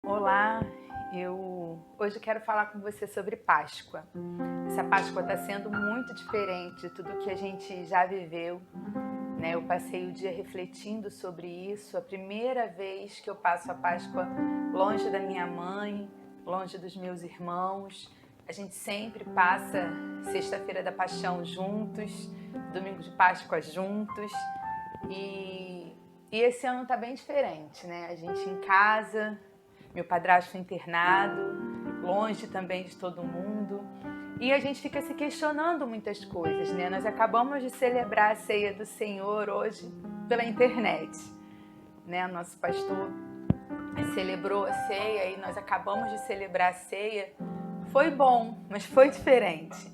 Olá, eu hoje quero falar com você sobre Páscoa. Essa Páscoa está sendo muito diferente de tudo que a gente já viveu, né? Eu passei o dia refletindo sobre isso, a primeira vez que eu passo a Páscoa longe da minha mãe, longe dos meus irmãos. A gente sempre passa Sexta-feira da Paixão juntos, Domingo de Páscoa juntos e esse ano tá bem diferente, né? A gente em casa. Meu padrasto internado, longe também de todo mundo. E a gente fica se questionando muitas coisas, né? Nós acabamos de celebrar a ceia do Senhor hoje pela internet, né? Nosso pastor celebrou a ceia e nós acabamos de celebrar a ceia. Foi bom, mas foi diferente.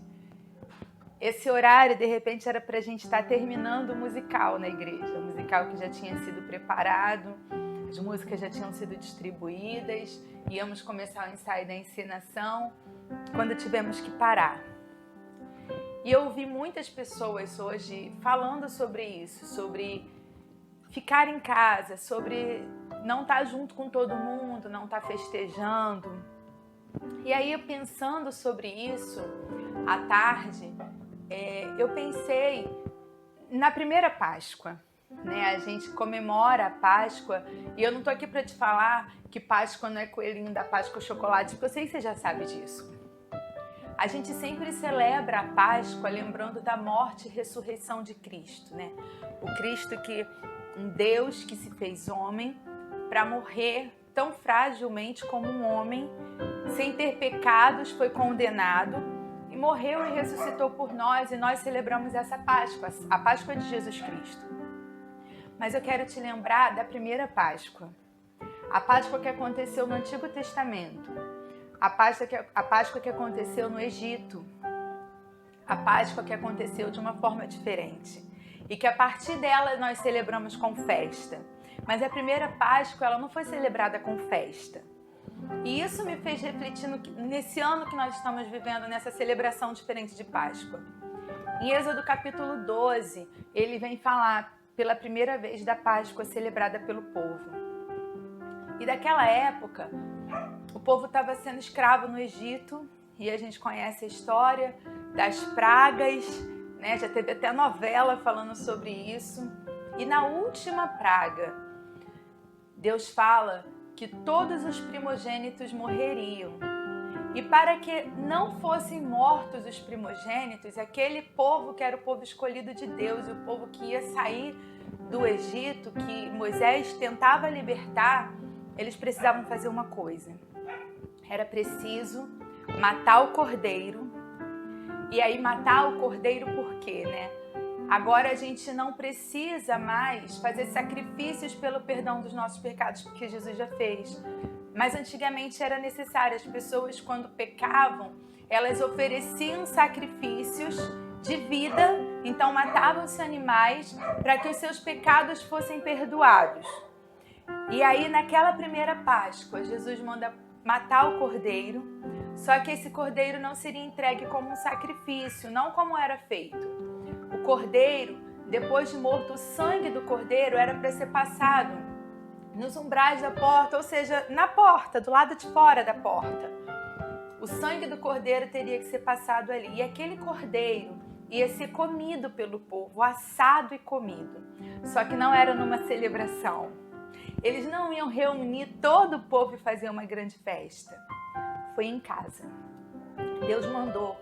Esse horário, de repente, era para a gente estar terminando o musical na igreja, o musical que já tinha sido preparado. As músicas já tinham sido distribuídas, íamos começar o ensaio da encenação, quando tivemos que parar. E eu ouvi muitas pessoas hoje falando sobre isso, sobre ficar em casa, sobre não estar junto com todo mundo, não estar festejando. E aí, eu pensando sobre isso, à tarde, eu pensei na primeira Páscoa. Né? A gente comemora a Páscoa e eu não tô aqui para te falar que Páscoa não é coelhinho da Páscoa chocolate, porque eu sei que você já sabe disso. A gente sempre celebra a Páscoa lembrando da morte e ressurreição de Cristo, né? O Cristo um Deus que se fez homem para morrer tão fragilmente como um homem, sem ter pecados, foi condenado e morreu e ressuscitou por nós, e nós celebramos essa Páscoa, a Páscoa de Jesus Cristo. Mas eu quero te lembrar da primeira Páscoa. A Páscoa que aconteceu no Antigo Testamento. A Páscoa que aconteceu no Egito. A Páscoa que aconteceu de uma forma diferente. E que a partir dela nós celebramos com festa. Mas a primeira Páscoa ela não foi celebrada com festa. E isso me fez refletir nesse ano que nós estamos vivendo, nessa celebração diferente de Páscoa. Em Êxodo capítulo 12, ele vem falar pela primeira vez da Páscoa celebrada pelo povo. E daquela época, o povo estava sendo escravo no Egito, e a gente conhece a história das pragas, né? Já teve até novela falando sobre isso. E na última praga, Deus fala que todos os primogênitos morreriam. E para que não fossem mortos os primogênitos, aquele povo que era o povo escolhido de Deus, o povo que ia sair do Egito, que Moisés tentava libertar, eles precisavam fazer uma coisa. Era preciso matar o cordeiro. E aí matar o cordeiro por quê, né? Agora a gente não precisa mais fazer sacrifícios pelo perdão dos nossos pecados, porque Jesus já fez. Mas antigamente era necessário, as pessoas quando pecavam, elas ofereciam sacrifícios de vida, então matavam-se animais para que os seus pecados fossem perdoados. E aí naquela primeira Páscoa, Jesus manda matar o cordeiro, só que esse cordeiro não seria entregue como um sacrifício, não como era feito. O cordeiro, depois de morto, o sangue do cordeiro era para ser passado nos umbrais da porta, ou seja, na porta, do lado de fora da porta. O sangue do cordeiro teria que ser passado ali. E aquele cordeiro ia ser comido pelo povo, assado e comido. Só que não era numa celebração. Eles não iam reunir todo o povo e fazer uma grande festa. Foi em casa. Deus mandou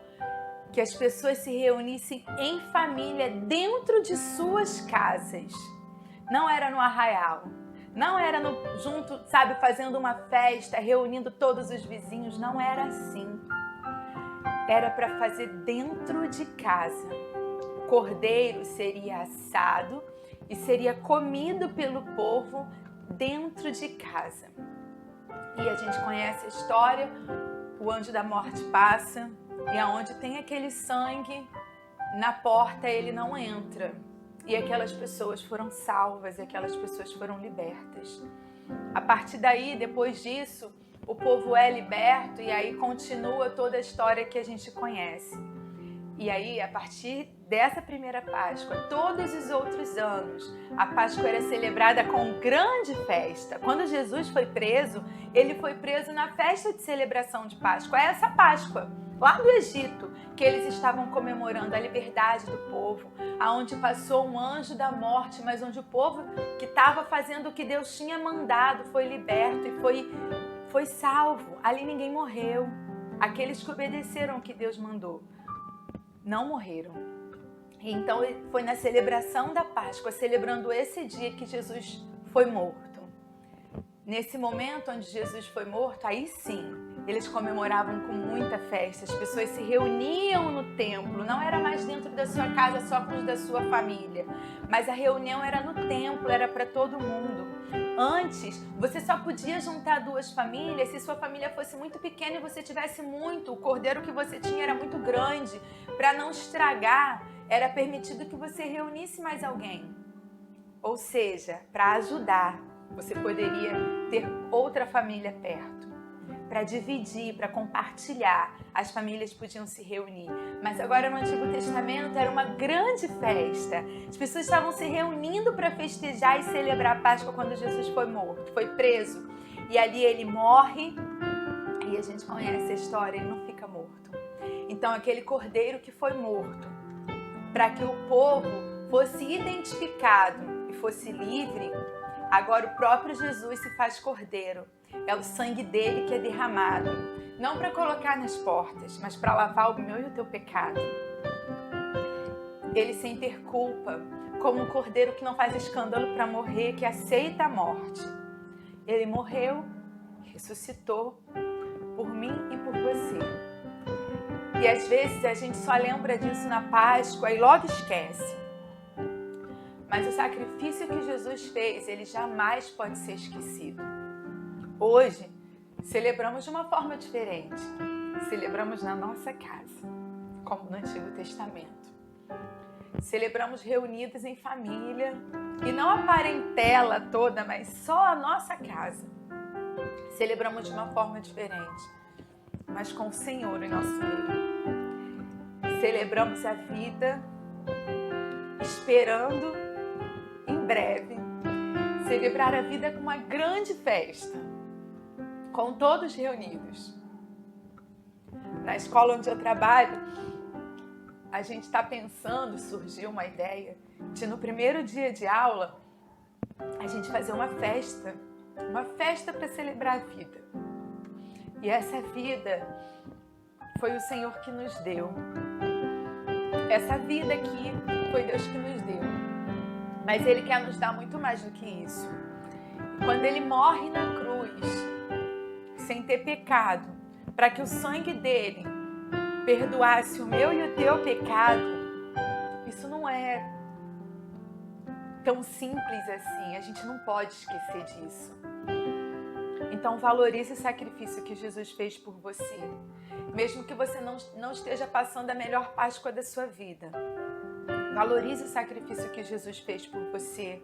que as pessoas se reunissem em família dentro de suas casas. Não era no arraial. Não era junto, sabe, fazendo uma festa, reunindo todos os vizinhos. Não era assim. Era para fazer dentro de casa. O cordeiro seria assado e seria comido pelo povo dentro de casa. E a gente conhece a história. O anjo da morte passa e aonde tem aquele sangue, na porta ele não entra. E aquelas pessoas foram salvas, e aquelas pessoas foram libertas. A partir daí, depois disso, o povo é liberto e aí continua toda a história que a gente conhece. E aí, a partir dessa primeira Páscoa, todos os outros anos, a Páscoa era celebrada com grande festa. Quando Jesus foi preso, ele foi preso na festa de celebração de Páscoa. É essa Páscoa, lá do Egito, que eles estavam comemorando a liberdade do povo, aonde passou um anjo da morte, mas onde o povo que estava fazendo o que Deus tinha mandado foi liberto e foi salvo. Ali ninguém morreu. Aqueles que obedeceram o que Deus mandou não morreram. Então foi na celebração da Páscoa, celebrando esse dia que Jesus foi morto. Nesse momento onde Jesus foi morto, aí sim, eles comemoravam com muita festa, as pessoas se reuniam no templo, não era mais dentro da sua casa só com os da sua família, mas a reunião era no templo, era para todo mundo. Antes, você só podia juntar duas famílias se sua família fosse muito pequena e você tivesse muito, o cordeiro que você tinha era muito grande. Para não estragar, era permitido que você reunisse mais alguém. Ou seja, para ajudar, você poderia ter outra família perto. Para dividir, para compartilhar, as famílias podiam se reunir. Mas agora no Antigo Testamento era uma grande festa. As pessoas estavam se reunindo para festejar e celebrar a Páscoa quando Jesus foi morto, foi preso. E ali ele morre, e a gente conhece a história, ele não fica morto. Então aquele cordeiro que foi morto, para que o povo fosse identificado e fosse livre, agora o próprio Jesus se faz cordeiro. É o sangue dele que é derramado, não para colocar nas portas, mas para lavar o meu e o teu pecado. Ele sem ter culpa, como um cordeiro que não faz escândalo para morrer, que aceita a morte. Ele morreu, ressuscitou por mim e por você. E às vezes a gente só lembra disso na Páscoa e logo esquece. Mas o sacrifício que Jesus fez, ele jamais pode ser esquecido. Hoje, celebramos de uma forma diferente. Celebramos na nossa casa, como no Antigo Testamento. Celebramos reunidos em família, e não a parentela toda, mas só a nossa casa. Celebramos de uma forma diferente, mas com o Senhor em nosso meio. Celebramos a vida, esperando em breve celebrar a vida com uma grande festa, com todos reunidos. Na escola onde eu trabalho, a gente está pensando, surgiu uma ideia de no primeiro dia de aula a gente fazer uma festa para celebrar a vida. E essa vida foi o Senhor que nos deu. Essa vida aqui foi Deus que nos deu. Mas Ele quer nos dar muito mais do que isso. Quando Ele morre na cruz, sem ter pecado, para que o sangue dele perdoasse o meu e o teu pecado, isso não é tão simples assim, a gente não pode esquecer disso. Então valorize o sacrifício que Jesus fez por você, mesmo que você não esteja passando a melhor Páscoa da sua vida. Valorize o sacrifício que Jesus fez por você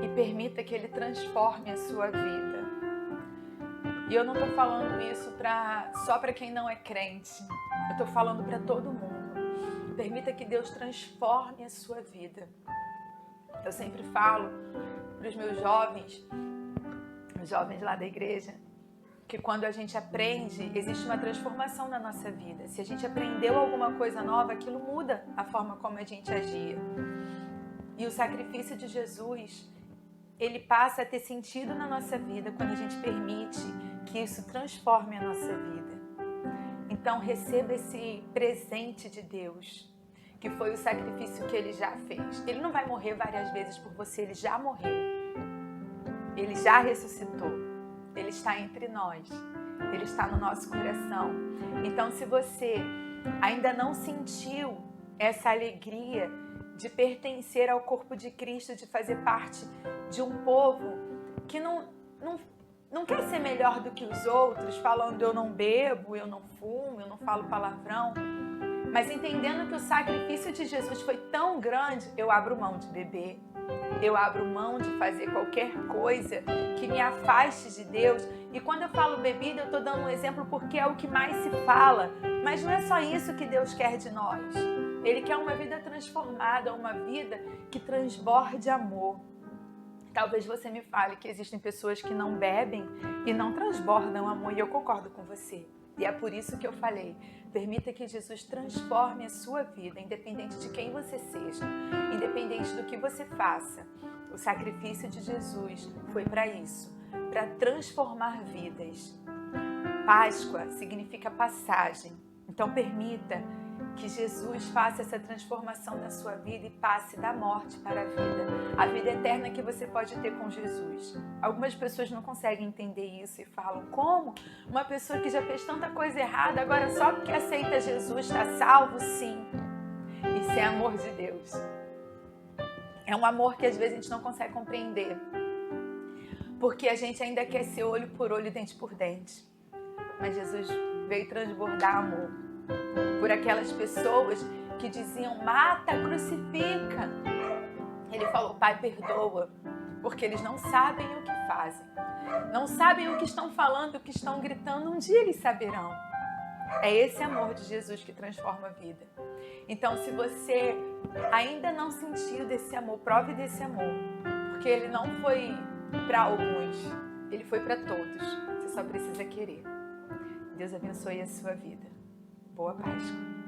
e permita que Ele transforme a sua vida. E eu não estou falando isso só para quem não é crente. Eu estou falando para todo mundo. Permita que Deus transforme a sua vida. Eu sempre falo para os meus jovens, os jovens lá da igreja, que quando a gente aprende, existe uma transformação na nossa vida. Se a gente aprendeu alguma coisa nova, aquilo muda a forma como a gente agia. E o sacrifício de Jesus, ele passa a ter sentido na nossa vida quando a gente permite que isso transforme a nossa vida. Então receba esse presente de Deus, que foi o sacrifício que Ele já fez. Ele não vai morrer várias vezes por você, Ele já morreu. Ele já ressuscitou. Ele está entre nós. Ele está no nosso coração. Então, se você ainda não sentiu essa alegria de pertencer ao corpo de Cristo, de fazer parte de um povo que não quer ser melhor do que os outros, falando eu não bebo, eu não fumo, eu não falo palavrão. Mas entendendo que o sacrifício de Jesus foi tão grande, eu abro mão de beber, eu abro mão de fazer qualquer coisa que me afaste de Deus. E quando eu falo bebida, eu estou dando um exemplo porque é o que mais se fala. Mas não é só isso que Deus quer de nós. Ele quer uma vida transformada, uma vida que transborde amor. Talvez você me fale que existem pessoas que não bebem e não transbordam amor, e eu concordo com você. E é por isso que eu falei, permita que Jesus transforme a sua vida, independente de quem você seja, independente do que você faça. O sacrifício de Jesus foi para isso, para transformar vidas. Páscoa significa passagem, então permita que Jesus faça essa transformação na sua vida e passe da morte para a vida eterna que você pode ter com Jesus. Algumas pessoas não conseguem entender isso e falam, como uma pessoa que já fez tanta coisa errada, agora só porque aceita Jesus está salvo? Sim, isso é amor de Deus. É um amor que às vezes a gente não consegue compreender, porque a gente ainda quer ser olho por olho, dente por dente. Mas Jesus veio transbordar amor por aquelas pessoas que diziam, mata, crucifica. Ele falou, Pai, perdoa, porque eles não sabem o que fazem, não sabem o que estão falando, o que estão gritando, um dia eles saberão. É esse amor de Jesus que transforma a vida. Então, se você ainda não sentiu desse amor, prove desse amor, porque ele não foi para alguns, ele foi para todos. Você só precisa querer. Deus abençoe a sua vida. Boa Páscoa.